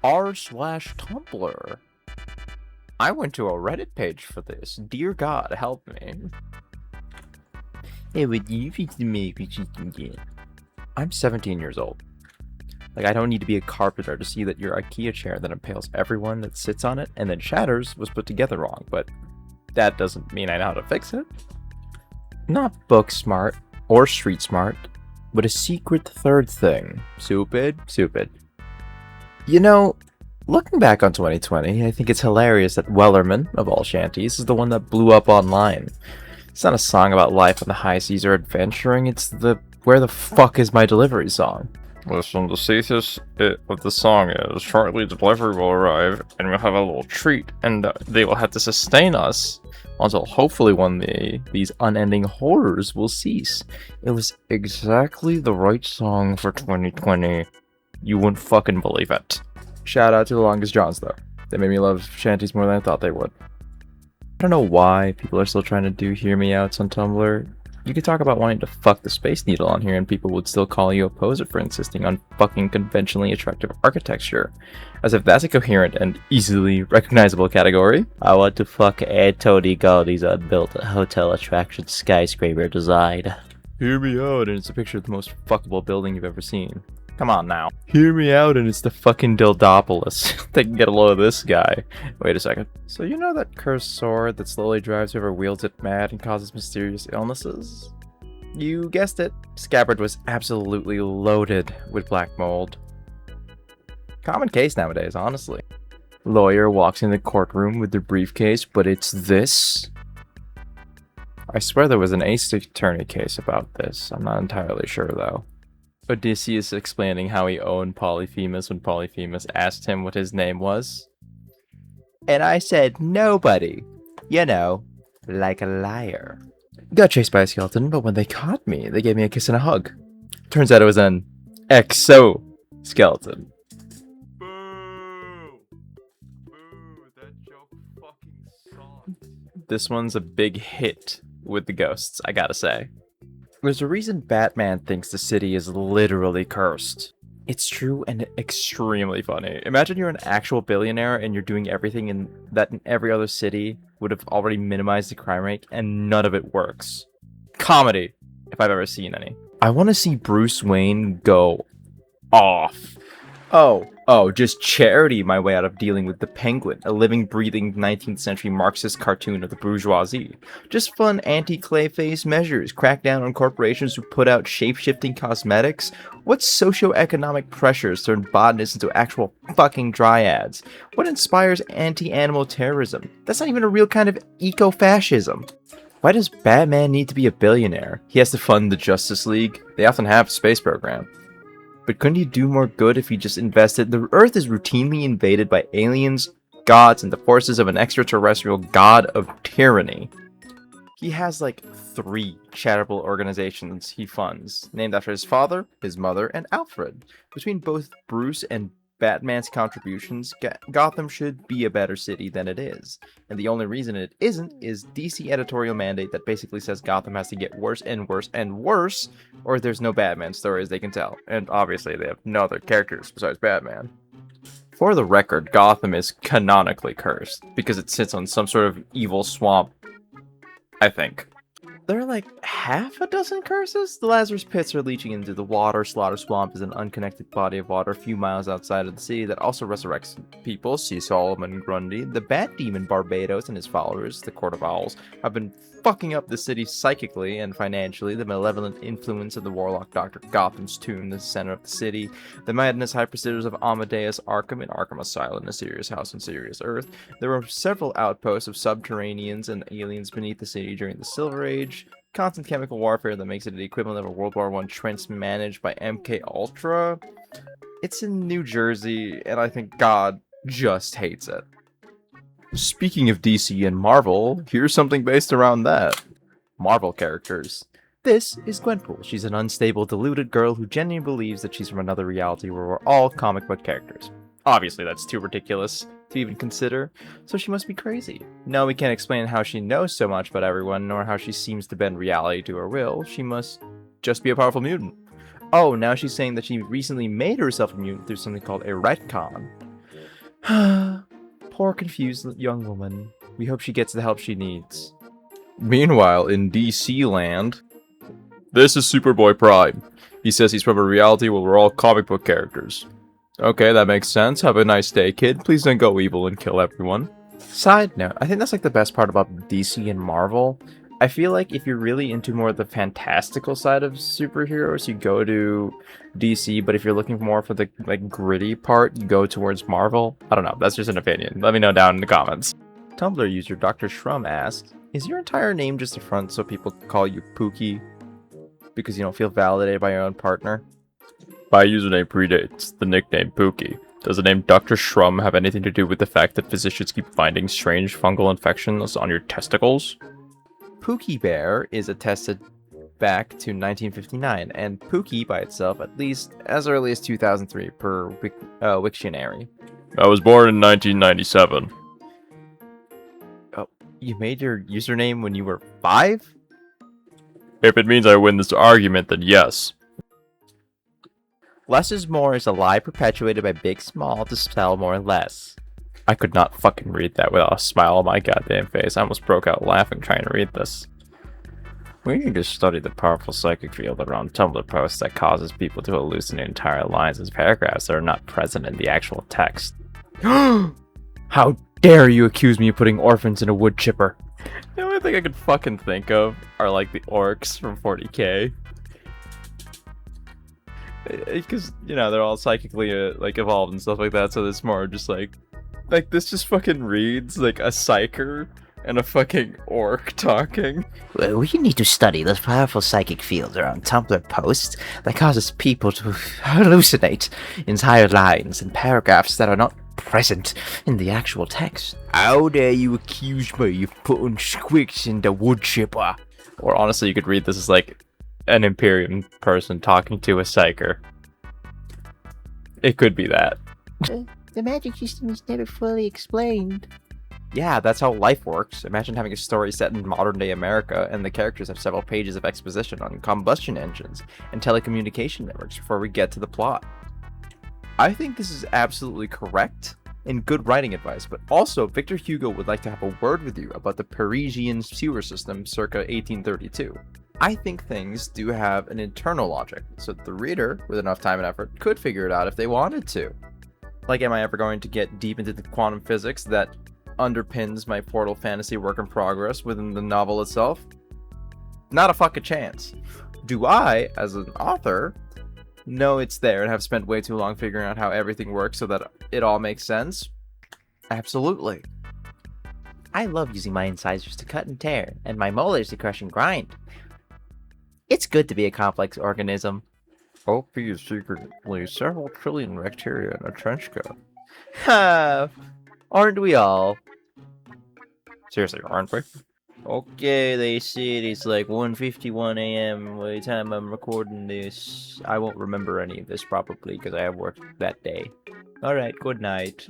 r/Tumblr. I went to a Reddit page for this. Dear God, help me. Hey, what do you think to make what you can get? I'm 17 years old. Like, I don't need to be a carpenter to see that your IKEA chair that impales everyone that sits on it and then shatters was put together wrong, but that doesn't mean I know how to fix it. Not book smart or street smart, but a secret third thing. Stupid. You know, looking back on 2020, I think it's hilarious that Wellerman, of all shanties, is the one that blew up online. It's not a song about life on the high seas or adventuring, it's the "Where the fuck is my delivery" song. Listen, the thesis of the song is shortly delivery will arrive and we'll have a little treat, and they will have to sustain us until hopefully one day these unending horrors will cease. It was exactly the right song for 2020. You wouldn't fucking believe it. Shout out to the Longest Johns though. They made me love shanties more than I thought they would. I don't know why people are still trying to do hear me outs on Tumblr. You could talk about wanting to fuck the Space Needle on here and people would still call you a poser for insisting on fucking conventionally attractive architecture. As if that's a coherent and easily recognizable category. I want to fuck a Tony Gaudi's unbuilt hotel attraction skyscraper design. Hear me out and it's a picture of the most fuckable building you've ever seen. Come on now. Hear me out and it's the fucking Dildopolis. They can get a load of this guy. Wait a second. So you know that cursed sword that slowly drives whoever wields it mad and causes mysterious illnesses? You guessed it. Scabbard was absolutely loaded with black mold. Common case nowadays, honestly. Lawyer walks in the courtroom with their briefcase, but it's this? I swear there was an Ace Attorney case about this. I'm not entirely sure though. Odysseus explaining how he owned Polyphemus when Polyphemus asked him what his name was. And I said, nobody. You know, like a liar. Got chased by a skeleton, but when they caught me, they gave me a kiss and a hug. Turns out it was an exoskeleton. Boo! Boo, that joke fucking sucked. This one's a big hit with the ghosts, I gotta say. There's a reason Batman thinks the city is literally cursed. It's true and extremely funny. Imagine you're an actual billionaire and you're doing everything that in every other city would have already minimized the crime rate and none of it works. Comedy, if I've ever seen any. I want to see Bruce Wayne go off. Just charity my way out of dealing with the Penguin, a living, breathing 19th century Marxist cartoon of the bourgeoisie. Just fun anti-Clayface measures, crack down on corporations who put out shape-shifting cosmetics. What socio-economic pressures turn botanists into actual fucking dryads? What inspires anti-animal terrorism? That's not even a real kind of eco-fascism. Why does Batman need to be a billionaire? He has to fund the Justice League. They often have a space program. But couldn't he do more good if he just invested? The Earth is routinely invaded by aliens, gods, and the forces of an extraterrestrial god of tyranny. He has like 3 charitable organizations he funds, named after his father, his mother, and Alfred. Between both Bruce and Batman's contributions, Gotham should be a better city than it is. And the only reason it isn't is DC editorial mandate that basically says Gotham has to get worse and worse and worse, or there's no Batman stories they can tell. And obviously they have no other characters besides Batman. For the record, Gotham is canonically cursed, because it sits on some sort of evil swamp, I think. There are like half a dozen curses. The Lazarus Pits are leaching into the water. Slaughter Swamp is an unconnected body of water a few miles outside of the city that also resurrects people. See Solomon Grundy. The Bat Demon Barbados and his followers, the Court of Owls, have been fucking up the city psychically and financially. The malevolent influence of the warlock Dr. Gotham's tomb, the center of the city. The madness hyperstitions of Amadeus Arkham in Arkham Asylum, a serious house on serious earth. There were several outposts of subterraneans and aliens beneath the city during the Silver Age. Constant chemical warfare that makes it the equivalent of a World War I trench managed by MK Ultra. It's in New Jersey, and I think God just hates it. Speaking of DC and Marvel, here's something based around that. Marvel characters. This is Gwenpool. She's an unstable, deluded girl who genuinely believes that she's from another reality where we're all comic book characters. Obviously, that's too ridiculous to even consider, so she must be crazy. No, we can't explain how she knows so much about everyone, nor how she seems to bend reality to her will. She must just be a powerful mutant. Oh, now she's saying that she recently made herself a mutant through something called a retcon. Poor confused young woman. We hope she gets the help she needs. Meanwhile, in DC land, this is Superboy Prime. He says he's from a reality where we're all comic book characters. Okay, that makes sense. Have a nice day, kid. Please don't go evil and kill everyone. Side note, I think that's like the best part about DC and Marvel. I feel like if you're really into more of the fantastical side of superheroes, you go to DC, but if you're looking more for the like gritty part, you go towards Marvel. I don't know, that's just an opinion. Let me know down in the comments. Tumblr user Dr. Shrum asked, is your entire name just a front so people call you Pookie? Because you don't feel validated by your own partner? My username predates the nickname Pookie. Does the name Dr. Shrum have anything to do with the fact that physicians keep finding strange fungal infections on your testicles? Pookie Bear is attested back to 1959, and Pookie by itself at least as early as 2003 per Wiktionary. I was born in 1997. Oh, you made your username when you were 5? If it means I win this argument, then yes. Less is more is a lie perpetuated by Big Small to sell more less. I could not fucking read that without a smile on my goddamn face. I almost broke out laughing trying to read this. We need to study the powerful psychic field around Tumblr posts that causes people to hallucinate entire lines as paragraphs that are not present in the actual text. How dare you accuse me of putting orphans in a wood chipper? The only thing I could fucking think of are like the orcs from 40k. Because, you know, they're all psychically like evolved and stuff like that, so it's more just like this just fucking reads like a psyker and a fucking orc talking. Well, we need to study those powerful psychic fields around Tumblr posts that causes people to hallucinate entire lines and paragraphs that are not present in the actual text. How dare you accuse me of putting squicks in the wood chipper? Or honestly, you could read this as like an Imperium person talking to a psyker. It could be that. The magic system is never fully explained. Yeah, that's how life works. Imagine having a story set in modern day America and the characters have several pages of exposition on combustion engines and telecommunication networks before we get to the plot. I think this is absolutely correct and good writing advice, but also Victor Hugo would like to have a word with you about the Parisian sewer system circa 1832. I think things do have an internal logic, so that the reader, with enough time and effort, could figure it out if they wanted to. Like, am I ever going to get deep into the quantum physics that underpins my Portal fantasy work in progress within the novel itself? Not a fucking chance. Do I, as an author, know it's there and have spent way too long figuring out how everything works so that it all makes sense? Absolutely. I love using my incisors to cut and tear, and my molars to crush and grind. It's good to be a complex organism. OP is secretly several trillion bacteria in a trench coat. Ha! Aren't we all? Seriously, aren't we? Okay, they said it's like 1:51 a.m. by the time I'm recording this. I won't remember any of this probably because I have work that day. Alright, good night.